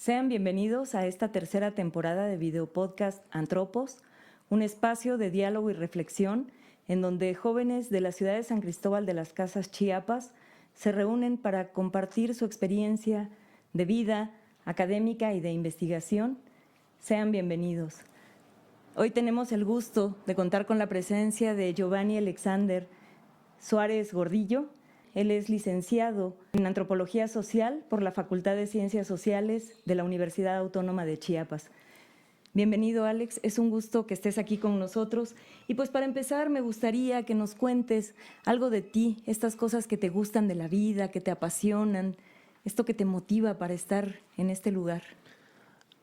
Sean bienvenidos a esta tercera temporada de videopodcast Antropos, un espacio de diálogo y reflexión en donde jóvenes de la ciudad de San Cristóbal de las Casas, Chiapas, se reúnen para compartir su experiencia de vida académica y de investigación. Sean bienvenidos. Hoy tenemos el gusto de contar con la presencia de Giovanni Alexander Suárez Gordillo. Él es licenciado en Antropología Social por la Facultad de Ciencias Sociales de la Universidad Autónoma de Chiapas. Bienvenido, Alex. Es un gusto que estés aquí con nosotros. Y pues para empezar, me gustaría que nos cuentes algo de ti, estas cosas que te gustan de la vida, que te apasionan, esto que te motiva para estar en este lugar.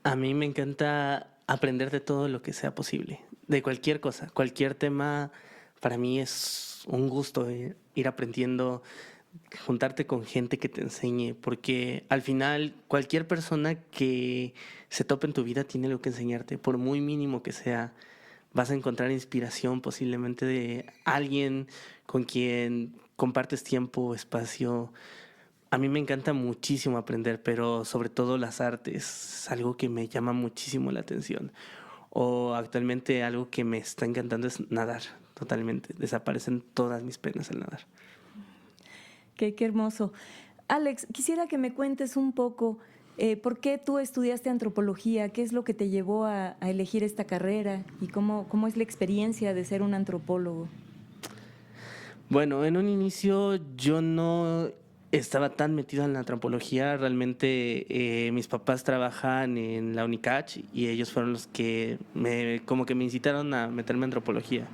A mí me encanta aprender de todo lo que sea posible, de cualquier cosa, cualquier tema. Para mí es un gusto ir aprendiendo, juntarte con gente que te enseñe, porque al final cualquier persona que se tope en tu vida tiene algo que enseñarte, por muy mínimo que sea. Vas a encontrar inspiración posiblemente de alguien con quien compartes tiempo, espacio. A mí me encanta muchísimo aprender, pero sobre todo las artes, es algo que me llama muchísimo la atención. O actualmente algo que me está encantando es nadar, totalmente. Desaparecen todas mis penas al nadar. Qué hermoso. Alex, quisiera que me cuentes un poco por qué tú estudiaste antropología, qué es lo que te llevó a elegir esta carrera y cómo es la experiencia de ser un antropólogo. Bueno, en un inicio yo no estaba tan metido en la antropología. Realmente mis papás trabajan en la UNICACH y ellos fueron los que como que me incitaron a meterme en antropología.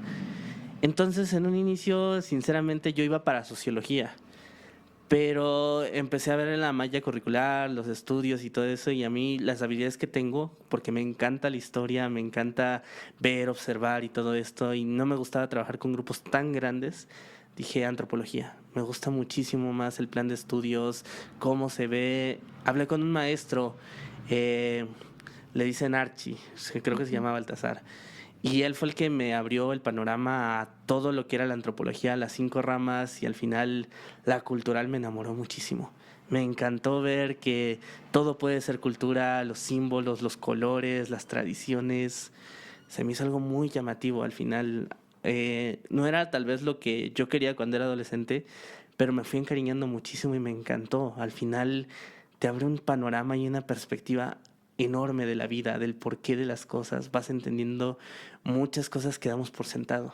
Entonces, en un inicio, sinceramente, yo iba para sociología, pero empecé a ver en la malla curricular, los estudios y todo eso, y a mí las habilidades que tengo, porque me encanta la historia, me encanta ver, observar y todo esto, y no me gustaba trabajar con grupos tan grandes, dije antropología. Me gusta muchísimo más el plan de estudios, cómo se ve. Hablé con un maestro, eh, le dicen Archie, creo que se llama Baltasar. Y él fue el que me abrió el panorama a todo lo que era la antropología, las 5 ramas, y al final la cultural me enamoró muchísimo. Me encantó ver que todo puede ser cultura, los símbolos, los colores, las tradiciones. Se me hizo algo muy llamativo al final. No era tal vez lo que yo quería cuando era adolescente, pero me fui encariñando muchísimo y me encantó. Al final te abre un panorama y una perspectiva enorme de la vida, del porqué de las cosas. Vas entendiendo muchas cosas que damos por sentado.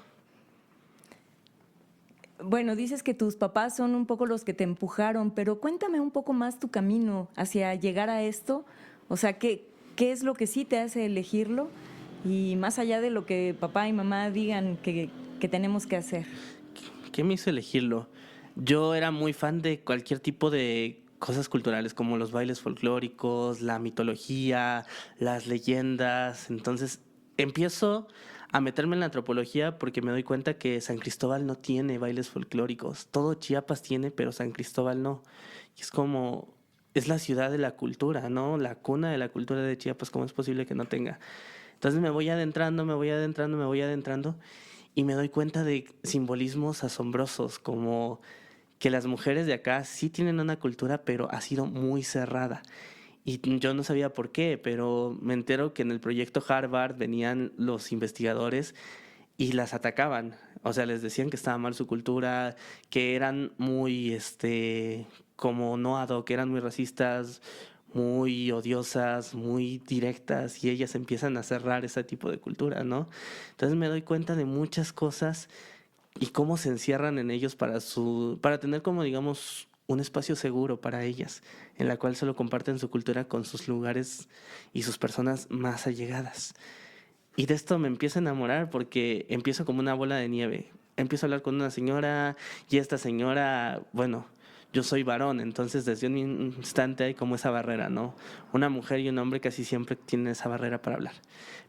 Bueno, dices que tus papás son un poco los que te empujaron, pero cuéntame un poco más tu camino hacia llegar a esto. O sea, ¿qué es lo que sí te hace elegirlo? Y más allá de lo que papá y mamá digan que tenemos que hacer. ¿Qué me hizo elegirlo? Yo era muy fan de cualquier tipo de cosas culturales como los bailes folclóricos, la mitología, las leyendas. Entonces empiezo a meterme en la antropología porque me doy cuenta que San Cristóbal no tiene bailes folclóricos. Todo Chiapas tiene, pero San Cristóbal no. Y es como, es la ciudad de la cultura, ¿no? La cuna de la cultura de Chiapas. ¿Cómo es posible que no tenga? Entonces me voy adentrando, me voy adentrando, me voy adentrando y me doy cuenta de simbolismos asombrosos, como que las mujeres de acá sí tienen una cultura, pero ha sido muy cerrada. Y yo no sabía por qué, pero me entero que en el proyecto Harvard venían los investigadores y las atacaban. O sea, les decían que estaba mal su cultura, que eran muy, como no ad hoc, que eran muy racistas, muy odiosas, muy directas, y ellas empiezan a cerrar ese tipo de cultura, ¿no? Entonces me doy cuenta de muchas cosas y cómo se encierran en ellos para tener como digamos un espacio seguro para ellas, en la cual solo comparten su cultura con sus lugares y sus personas más allegadas. Y de esto me empiezo a enamorar porque empiezo como una bola de nieve. Empiezo a hablar con una señora y esta señora, bueno, yo soy varón, entonces desde un instante hay como esa barrera, ¿no? Una mujer y un hombre casi siempre tienen esa barrera para hablar.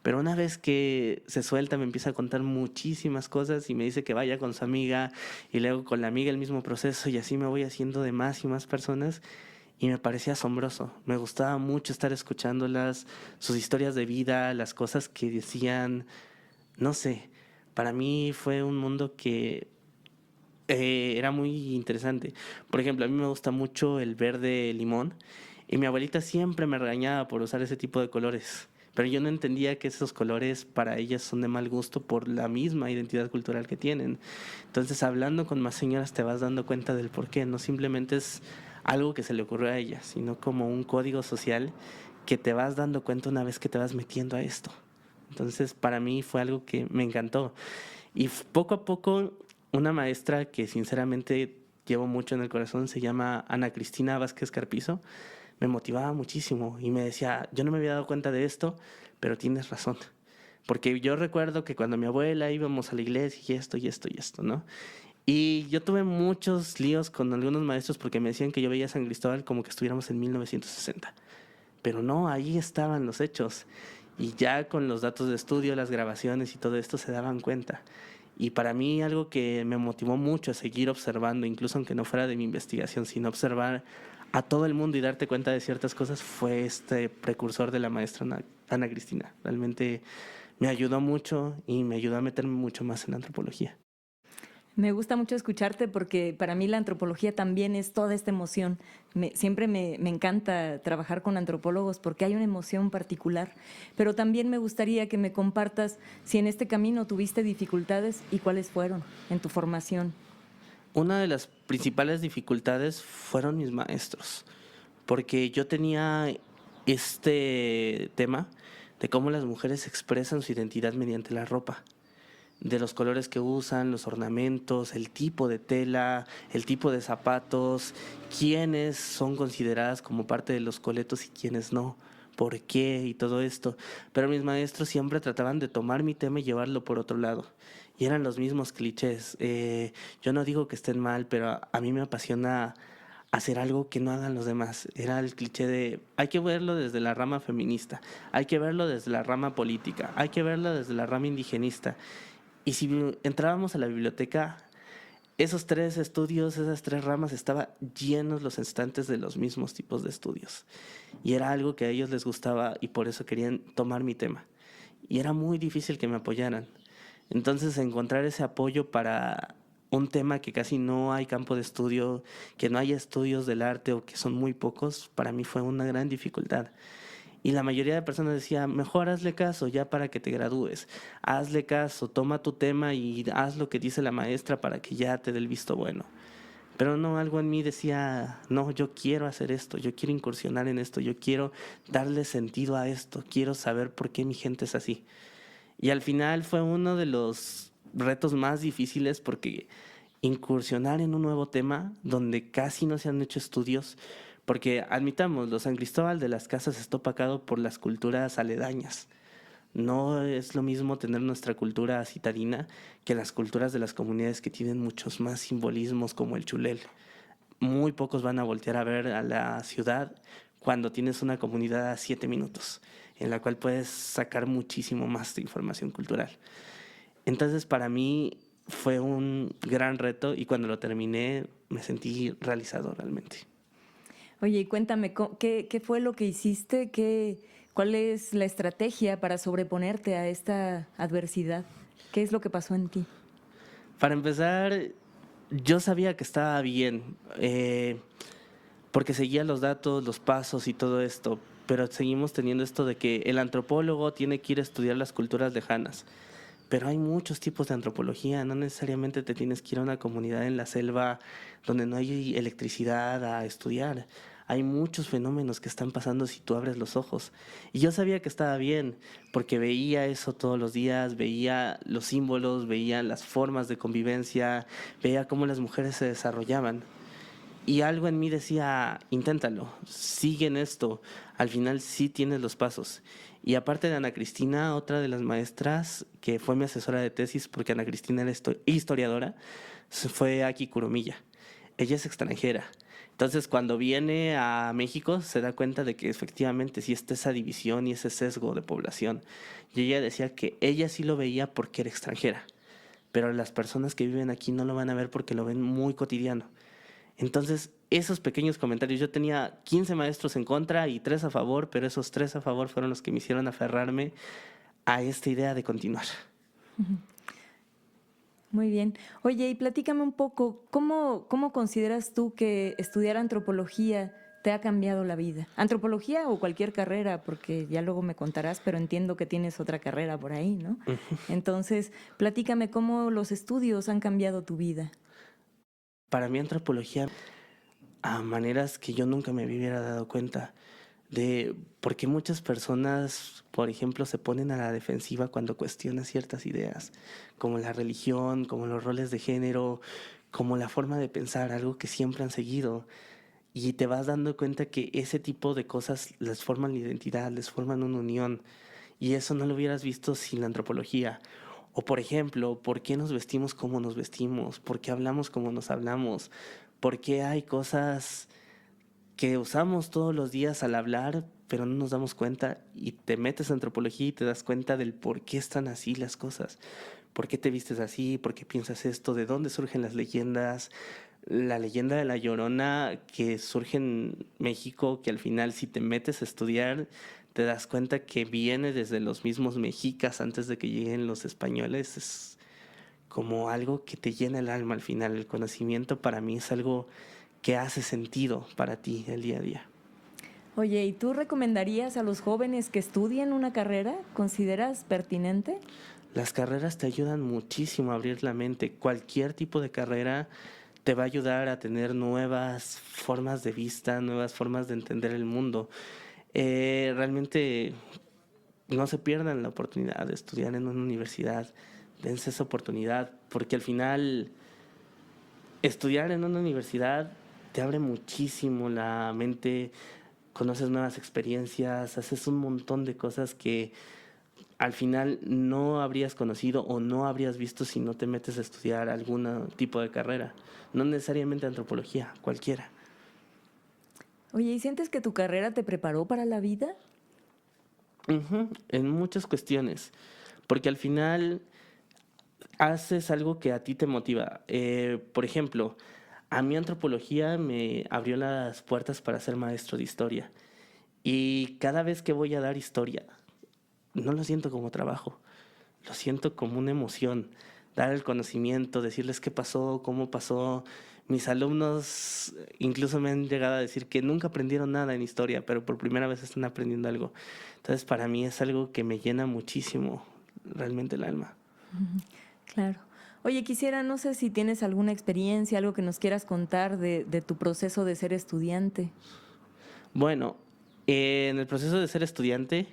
Pero una vez que se suelta me empieza a contar muchísimas cosas y me dice que vaya con su amiga y luego con la amiga el mismo proceso y así me voy haciendo de más y más personas y me parecía asombroso. Me gustaba mucho estar escuchándolas, sus historias de vida, las cosas que decían, no sé, para mí fue un mundo que era muy interesante. Por ejemplo, a mí me gusta mucho el verde limón Y mi abuelita siempre me regañaba por usar ese tipo de colores. Pero yo no entendía que esos colores para ellas son de mal gusto por la misma identidad cultural que tienen. Entonces, hablando con más señoras te vas dando cuenta del por qué. No simplemente es algo que se le ocurrió a ellas, sino como un código social que te vas dando cuenta una vez que te vas metiendo a esto. Entonces, para mí fue algo que me encantó. Y poco a poco, una maestra que sinceramente llevo mucho en el corazón, se llama Ana Cristina Vázquez Carpizo, me motivaba muchísimo y me decía, yo no me había dado cuenta de esto, pero tienes razón. Porque yo recuerdo que cuando mi abuela íbamos a la iglesia y esto y esto y esto, ¿no? Y yo tuve muchos líos con algunos maestros porque me decían que yo veía a San Cristóbal como que estuviéramos en 1960. Pero no, ahí estaban los hechos. Y ya con los datos de estudio, las grabaciones y todo esto se daban cuenta. Y para mí algo que me motivó mucho a seguir observando, incluso aunque no fuera de mi investigación, sino observar a todo el mundo y darte cuenta de ciertas cosas, fue este precursor de la maestra Ana Cristina. Realmente me ayudó mucho y me ayudó a meterme mucho más en la antropología. Me gusta mucho escucharte porque para mí la antropología también es toda esta emoción. Siempre me encanta trabajar con antropólogos porque hay una emoción particular, pero también me gustaría que me compartas si en este camino tuviste dificultades y cuáles fueron en tu formación. Una de las principales dificultades fueron mis maestros, porque yo tenía este tema de cómo las mujeres expresan su identidad mediante la ropa, de los colores que usan, los ornamentos, el tipo de tela, el tipo de zapatos, quiénes son consideradas como parte de los coletos y quiénes no, por qué y todo esto. Pero mis maestros siempre trataban de tomar mi tema y llevarlo por otro lado. Y eran los mismos clichés. Yo no digo que estén mal, pero a mí me apasiona hacer algo que no hagan los demás. Era el cliché de hay que verlo desde la rama feminista, hay que verlo desde la rama política, hay que verlo desde la rama indigenista. Y si entrábamos a la biblioteca, esos tres estudios, esas tres ramas, estaban llenos los estantes de los mismos tipos de estudios. Y era algo que a ellos les gustaba y por eso querían tomar mi tema. Y era muy difícil que me apoyaran. Entonces, encontrar ese apoyo para un tema que casi no hay campo de estudio, que no hay estudios del arte o que son muy pocos, para mí fue una gran dificultad. Y la mayoría de personas decía, mejor hazle caso ya para que te gradúes. Hazle caso, toma tu tema y haz lo que dice la maestra para que ya te dé el visto bueno. Pero no, algo en mí decía, no, yo quiero hacer esto, yo quiero incursionar en esto, yo quiero darle sentido a esto, quiero saber por qué mi gente es así. Y al final fue uno de los retos más difíciles porque incursionar en un nuevo tema donde casi no se han hecho estudios, porque admitamos, los San Cristóbal de las Casas está opacado por las culturas aledañas. No es lo mismo tener nuestra cultura citadina que las culturas de las comunidades que tienen muchos más simbolismos como el chulel. Muy pocos van a voltear a ver a la ciudad cuando tienes una comunidad a 7 minutos, en la cual puedes sacar muchísimo más de información cultural. Entonces, para mí fue un gran reto y cuando lo terminé me sentí realizado realmente. Oye, y cuéntame, ¿qué fue lo que hiciste? ¿Cuál es la estrategia para sobreponerte a esta adversidad? ¿Qué es lo que pasó en ti? Para empezar, yo sabía que estaba bien, porque seguía los datos, los pasos y todo esto, pero seguimos teniendo esto de que el antropólogo tiene que ir a estudiar las culturas lejanas. Pero hay muchos tipos de antropología, no necesariamente te tienes que ir a una comunidad en la selva donde no hay electricidad a estudiar. Hay muchos fenómenos que están pasando si tú abres los ojos. Y yo sabía que estaba bien, porque veía eso todos los días, veía los símbolos, veía las formas de convivencia, veía cómo las mujeres se desarrollaban. Y algo en mí decía, inténtalo, sigue en esto, al final sí tienes los pasos. Y aparte de Ana Cristina, otra de las maestras que fue mi asesora de tesis, porque Ana Cristina era historiadora, fue Aki Kurumilla. Ella es extranjera. Entonces, cuando viene a México, se da cuenta de que efectivamente sí está esa división y ese sesgo de población. Y ella decía que ella sí lo veía porque era extranjera, pero las personas que viven aquí no lo van a ver porque lo ven muy cotidiano. Entonces, esos pequeños comentarios, yo tenía 15 maestros en contra y 3 a favor, pero esos 3 a favor fueron los que me hicieron aferrarme a esta idea de continuar. Muy bien. Oye, y platícame un poco, ¿cómo consideras tú que estudiar antropología te ha cambiado la vida? ¿Antropología o cualquier carrera? Porque ya luego me contarás, pero entiendo que tienes otra carrera por ahí, ¿no? Entonces, platícame cómo los estudios han cambiado tu vida. Para mí antropología, a maneras que yo nunca me hubiera dado cuenta de por qué muchas personas, por ejemplo, se ponen a la defensiva cuando cuestionan ciertas ideas, como la religión, como los roles de género, como la forma de pensar, algo que siempre han seguido. Y te vas dando cuenta que ese tipo de cosas les forman la identidad, les forman una unión. Y eso no lo hubieras visto sin la antropología. O por ejemplo, ¿por qué nos vestimos como nos vestimos? ¿Por qué hablamos como nos hablamos? ¿Por qué hay cosas que usamos todos los días al hablar, pero no nos damos cuenta? Y te metes a antropología y te das cuenta del por qué están así las cosas. ¿Por qué te vistes así? ¿Por qué piensas esto? ¿De dónde surgen las leyendas? La leyenda de la Llorona que surge en México, que al final si te metes a estudiar, te das cuenta que viene desde los mismos mexicas antes de que lleguen los españoles. Es como algo que te llena el alma al final. El conocimiento para mí es algo que hace sentido para ti el día a día. Oye, ¿y tú recomendarías a los jóvenes que estudien una carrera? ¿Consideras pertinente? Las carreras te ayudan muchísimo a abrir la mente. Cualquier tipo de carrera te va a ayudar a tener nuevas formas de vista, nuevas formas de entender el mundo. Realmente no se pierdan la oportunidad de estudiar en una universidad. Dense esa oportunidad, porque al final estudiar en una universidad te abre muchísimo la mente, conoces nuevas experiencias, haces un montón de cosas que al final no habrías conocido o no habrías visto si no te metes a estudiar algún tipo de carrera. No necesariamente antropología, cualquiera. Oye, ¿y sientes que tu carrera te preparó para la vida? En muchas cuestiones, porque al final haces algo que a ti te motiva. Por ejemplo, a mí antropología me abrió las puertas para ser maestro de historia. Y cada vez que voy a dar historia, no lo siento como trabajo, lo siento como una emoción. Dar el conocimiento, decirles qué pasó, cómo pasó. Mis alumnos incluso me han llegado a decir que nunca aprendieron nada en historia, pero por primera vez están aprendiendo algo. Entonces para mí es algo que me llena muchísimo realmente el alma. Claro. Oye, quisiera, no sé si tienes alguna experiencia, algo que nos quieras contar de tu proceso de ser estudiante. Bueno, en el proceso de ser estudiante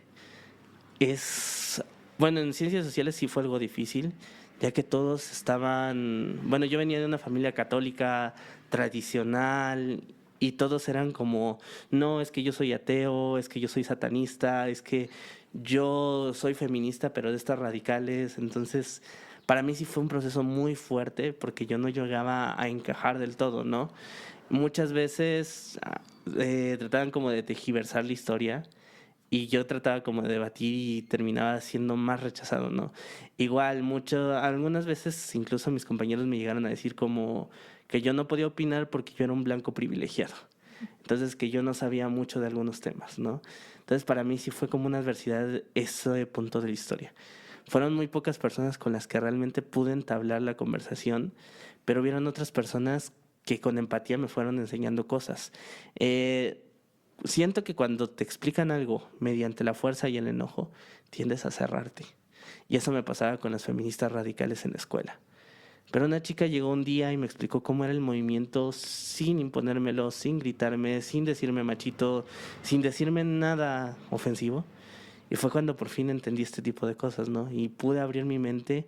es, bueno, en ciencias sociales sí fue algo difícil, ya que todos estaban, bueno, yo venía de una familia católica tradicional y todos eran como, no, es que yo soy ateo, es que yo soy satanista, es que yo soy feminista, pero de estas radicales. Entonces, para mí sí fue un proceso muy fuerte porque yo no llegaba a encajar del todo, ¿no? Muchas veces trataban como de tergiversar la historia y yo trataba como de debatir y terminaba siendo más rechazado, ¿no? Igual, algunas veces incluso mis compañeros me llegaron a decir como que yo no podía opinar porque yo era un blanco privilegiado. Entonces que yo no sabía mucho de algunos temas, ¿no? Entonces para mí sí fue como una adversidad ese punto de la historia. Fueron muy pocas personas con las que realmente pude entablar la conversación, pero hubieron otras personas que con empatía me fueron enseñando cosas. Siento que cuando te explican algo mediante la fuerza y el enojo, tiendes a cerrarte. Y eso me pasaba con las feministas radicales en la escuela. Pero una chica llegó un día y me explicó cómo era el movimiento sin imponérmelo, sin gritarme, sin decirme machito, sin decirme nada ofensivo. Y fue cuando por fin entendí este tipo de cosas, ¿no? Y pude abrir mi mente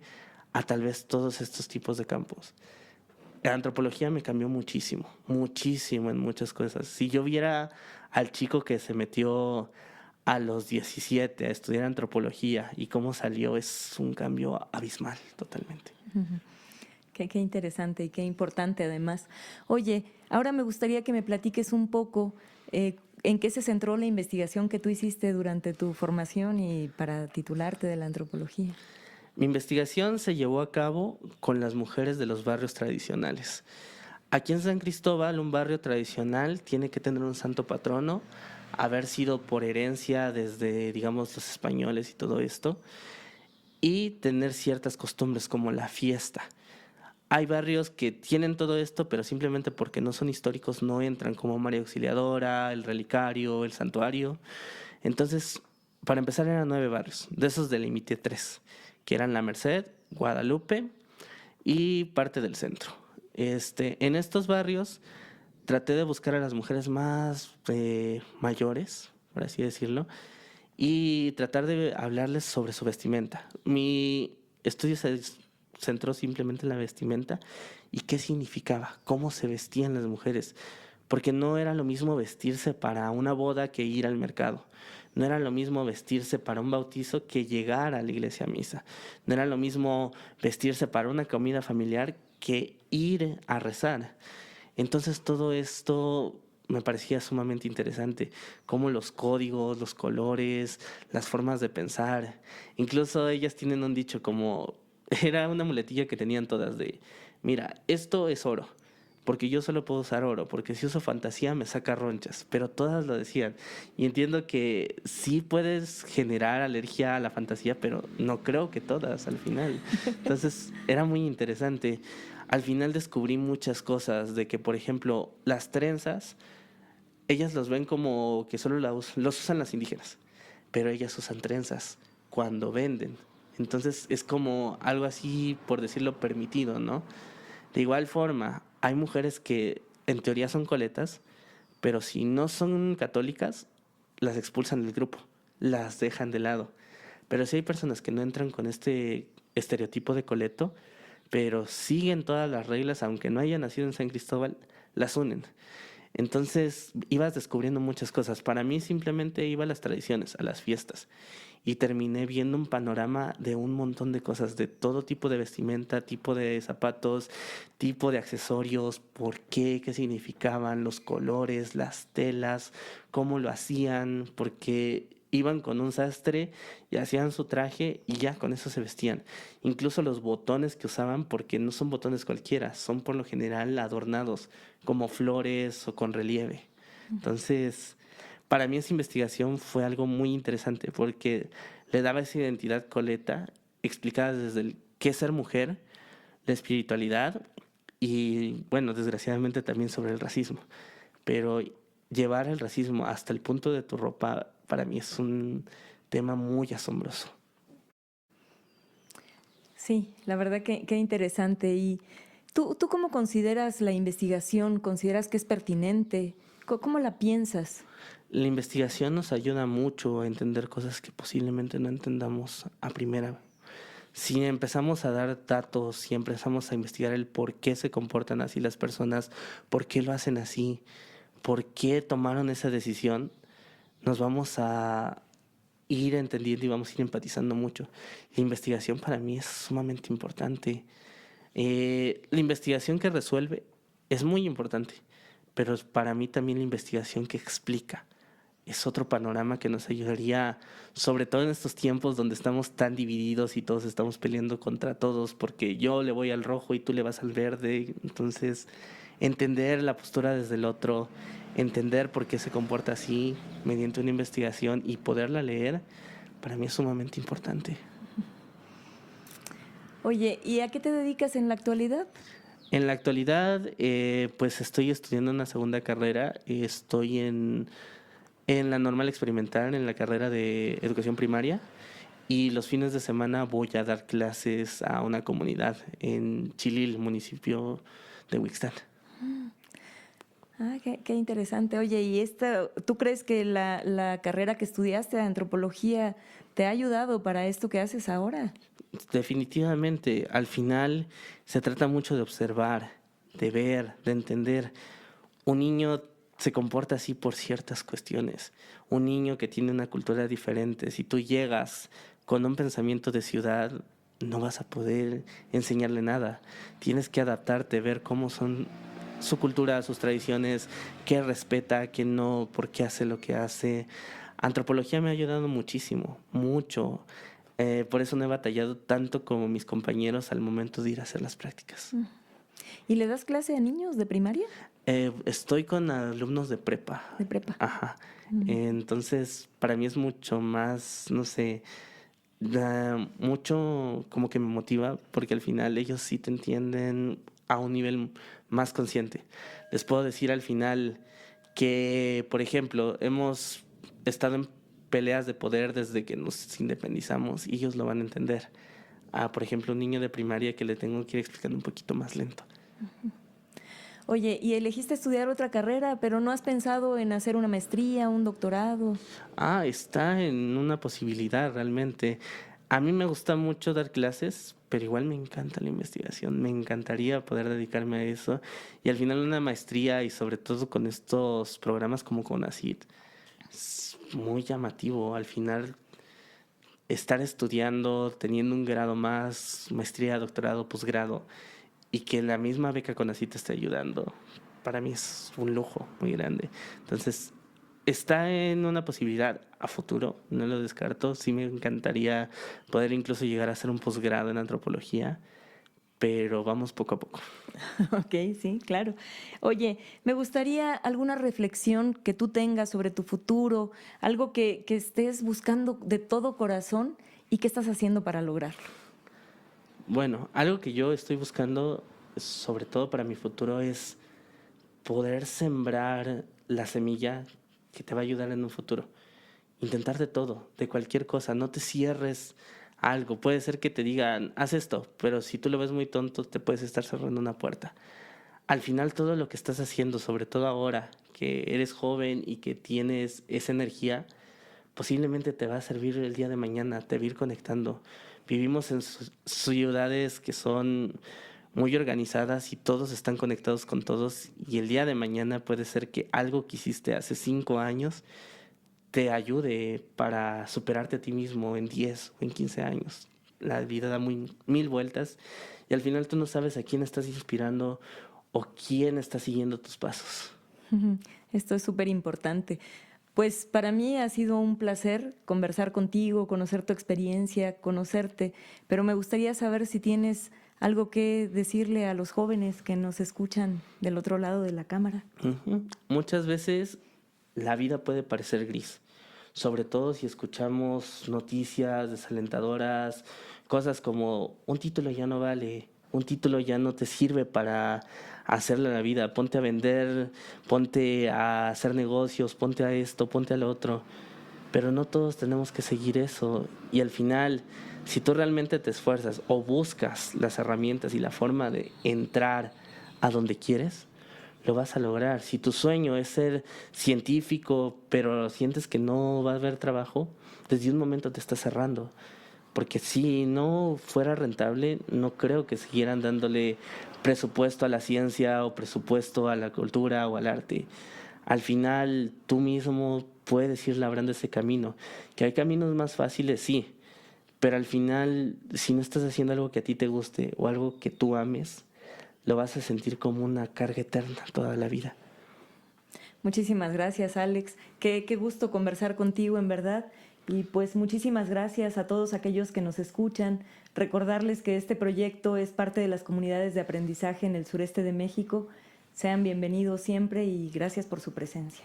a tal vez todos estos tipos de campos. La antropología me cambió muchísimo, muchísimo en muchas cosas. Si yo viera al chico que se metió a los 17 a estudiar antropología y cómo salió, es un cambio abismal totalmente. Qué interesante y qué importante además. Oye, ahora me gustaría que me platiques un poco en qué se centró la investigación que tú hiciste durante tu formación y para titularte de la antropología. Mi investigación se llevó a cabo con las mujeres de los barrios tradicionales. Aquí en San Cristóbal, un barrio tradicional tiene que tener un santo patrono, haber sido por herencia desde, digamos, los españoles y todo esto, y tener ciertas costumbres como la fiesta. hay barrios que tienen todo esto, pero simplemente porque no son históricos no entran, como María Auxiliadora, el Relicario, el Santuario. Entonces, para empezar eran 9 barrios, de esos delimité 3, que eran La Merced, Guadalupe y parte del centro. En estos barrios traté de buscar a las mujeres más mayores, por así decirlo, y tratar de hablarles sobre su vestimenta. Mi estudio se centró simplemente en la vestimenta y qué significaba, cómo se vestían las mujeres, porque no era lo mismo vestirse para una boda que ir al mercado. No era lo mismo vestirse para un bautizo que llegar a la iglesia a misa. No era lo mismo vestirse para una comida familiar que ir a rezar. Entonces todo esto me parecía sumamente interesante, como los códigos, los colores, las formas de pensar. Incluso ellas tienen un dicho como, era una muletilla que tenían todas de, mira, esto es oro, porque yo solo puedo usar oro, porque si uso fantasía me saca ronchas, pero todas lo decían. Y entiendo que sí puedes generar alergia a la fantasía, pero no creo que todas al final. Entonces era muy interesante. Al final descubrí muchas cosas de que, por ejemplo, las trenzas, ellas los ven como que solo los usan las indígenas, pero ellas usan trenzas cuando venden. Entonces es como algo así, por decirlo, permitido, ¿no? De igual forma, hay mujeres que en teoría son coletas, pero si no son católicas, las expulsan del grupo, las dejan de lado. Pero sí hay personas que no entran con este estereotipo de coleto, pero siguen todas las reglas, aunque no hayan nacido en San Cristóbal, las unen. Entonces ibas descubriendo muchas cosas. Para mí simplemente iba a las tradiciones, a las fiestas. Y terminé viendo un panorama de un montón de cosas, de todo tipo de vestimenta, tipo de zapatos, tipo de accesorios, por qué, qué significaban, los colores, las telas, cómo lo hacían, porque iban con un sastre y hacían su traje y ya con eso se vestían. Incluso los botones que usaban, porque no son botones cualquiera, son por lo general adornados, como flores o con relieve. Entonces, para mí esa investigación fue algo muy interesante porque le daba esa identidad coleta explicada desde el qué es ser mujer, la espiritualidad y, bueno, desgraciadamente también sobre el racismo. Pero llevar el racismo hasta el punto de tu ropa para mí es un tema muy asombroso. Sí, la verdad que interesante. ¿Y tú cómo consideras la investigación? ¿Consideras que es pertinente? ¿Cómo la piensas? La investigación nos ayuda mucho a entender cosas que posiblemente no entendamos a primera. Si empezamos a dar datos, si empezamos a investigar el por qué se comportan así las personas, por qué lo hacen así, por qué tomaron esa decisión, nos vamos a ir entendiendo y vamos a ir empatizando mucho. La investigación para mí es sumamente importante. La investigación que resuelve es muy importante, pero para mí también la investigación que explica es otro panorama que nos ayudaría, sobre todo en estos tiempos donde estamos tan divididos y todos estamos peleando contra todos, porque yo le voy al rojo y tú le vas al verde. Entonces, entender la postura desde el otro, entender por qué se comporta así mediante una investigación y poderla leer, para mí es sumamente importante. Oye, ¿y a qué te dedicas en la actualidad? En la actualidad, pues estoy estudiando una segunda carrera, estoy en la normal experimental, en la carrera de educación primaria, y los fines de semana voy a dar clases a una comunidad en Chilil, municipio de Huixtán. Ah, qué interesante. Oye, ¿y tú crees que la carrera que estudiaste de antropología te ha ayudado para esto que haces ahora? Definitivamente, al final se trata mucho de observar, de ver, de entender. Un niño se comporta así por ciertas cuestiones. Un niño que tiene una cultura diferente, si tú llegas con un pensamiento de ciudad, no vas a poder enseñarle nada. Tienes que adaptarte, ver cómo son su cultura, sus tradiciones, qué respeta, qué no, por qué hace lo que hace. Antropología me ha ayudado muchísimo, mucho. Por eso no he batallado tanto como mis compañeros al momento de ir a hacer las prácticas. ¿Y le das clase a niños de primaria? Estoy con alumnos de prepa. De prepa. Ajá. Entonces, para mí es mucho más, no sé, mucho como que me motiva porque al final ellos sí te entienden a un nivel más consciente. Les puedo decir al final que, por ejemplo, hemos estado en peleas de poder desde que nos independizamos y ellos lo van a entender. Por ejemplo, un niño de primaria que le tengo que ir explicando un poquito más lento. Oye, y elegiste estudiar otra carrera, pero ¿no has pensado en hacer una maestría, un doctorado? Está en una posibilidad realmente. A mí me gusta mucho dar clases, pero igual me encanta la investigación. Me encantaría poder dedicarme a eso. Y al final una maestría y sobre todo con estos programas como CONACYT es muy llamativo. Al final estar estudiando, teniendo un grado más, maestría, doctorado, posgrado, y que la misma beca CONACYT te esté ayudando, para mí es un lujo muy grande. Entonces, está en una posibilidad a futuro, no lo descarto. Sí me encantaría poder incluso llegar a hacer un posgrado en antropología, pero vamos poco a poco. Ok, sí, claro. Oye, me gustaría alguna reflexión que tú tengas sobre tu futuro, algo que estés buscando de todo corazón y qué estás haciendo para lograrlo. Bueno, algo que yo estoy buscando, sobre todo para mi futuro, es poder sembrar la semilla que te va a ayudar en un futuro. Intentar de todo, de cualquier cosa, no te cierres a algo. Puede ser que te digan, haz esto, pero si tú lo ves muy tonto, te puedes estar cerrando una puerta. Al final todo lo que estás haciendo, sobre todo ahora que eres joven y que tienes esa energía, posiblemente te va a servir el día de mañana, te va a ir conectando. Vivimos en ciudades que son muy organizadas y todos están conectados con todos, y el día de mañana puede ser que algo que hiciste hace 5 años te ayude para superarte a ti mismo en 10 o en 15 años. La vida da mil vueltas y al final tú no sabes a quién estás inspirando o quién está siguiendo tus pasos. Ujú. Esto es súper importante. Pues para mí ha sido un placer conversar contigo, conocer tu experiencia, conocerte, pero me gustaría saber si tienes algo que decirle a los jóvenes que nos escuchan del otro lado de la cámara. Ujú. Muchas veces la vida puede parecer gris, sobre todo si escuchamos noticias desalentadoras, cosas como un título ya no vale, un título ya no te sirve para hacerle la vida, ponte a vender, ponte a hacer negocios, ponte a esto, ponte a lo otro. Pero no todos tenemos que seguir eso, y al final, si tú realmente te esfuerzas o buscas las herramientas y la forma de entrar a donde quieres, lo vas a lograr. Si tu sueño es ser científico, pero sientes que no va a haber trabajo, desde un momento te estás cerrando. Porque si no fuera rentable, no creo que siguieran dándole presupuesto a la ciencia o presupuesto a la cultura o al arte. Al final, tú mismo puedes ir labrando ese camino. Que hay caminos más fáciles, sí. Pero al final, si no estás haciendo algo que a ti te guste o algo que tú ames, lo vas a sentir como una carga eterna toda la vida. Muchísimas gracias, Alex. Qué gusto conversar contigo, en verdad. Y pues muchísimas gracias a todos aquellos que nos escuchan. Recordarles que este proyecto es parte de las comunidades de aprendizaje en el sureste de México. Sean bienvenidos siempre y gracias por su presencia.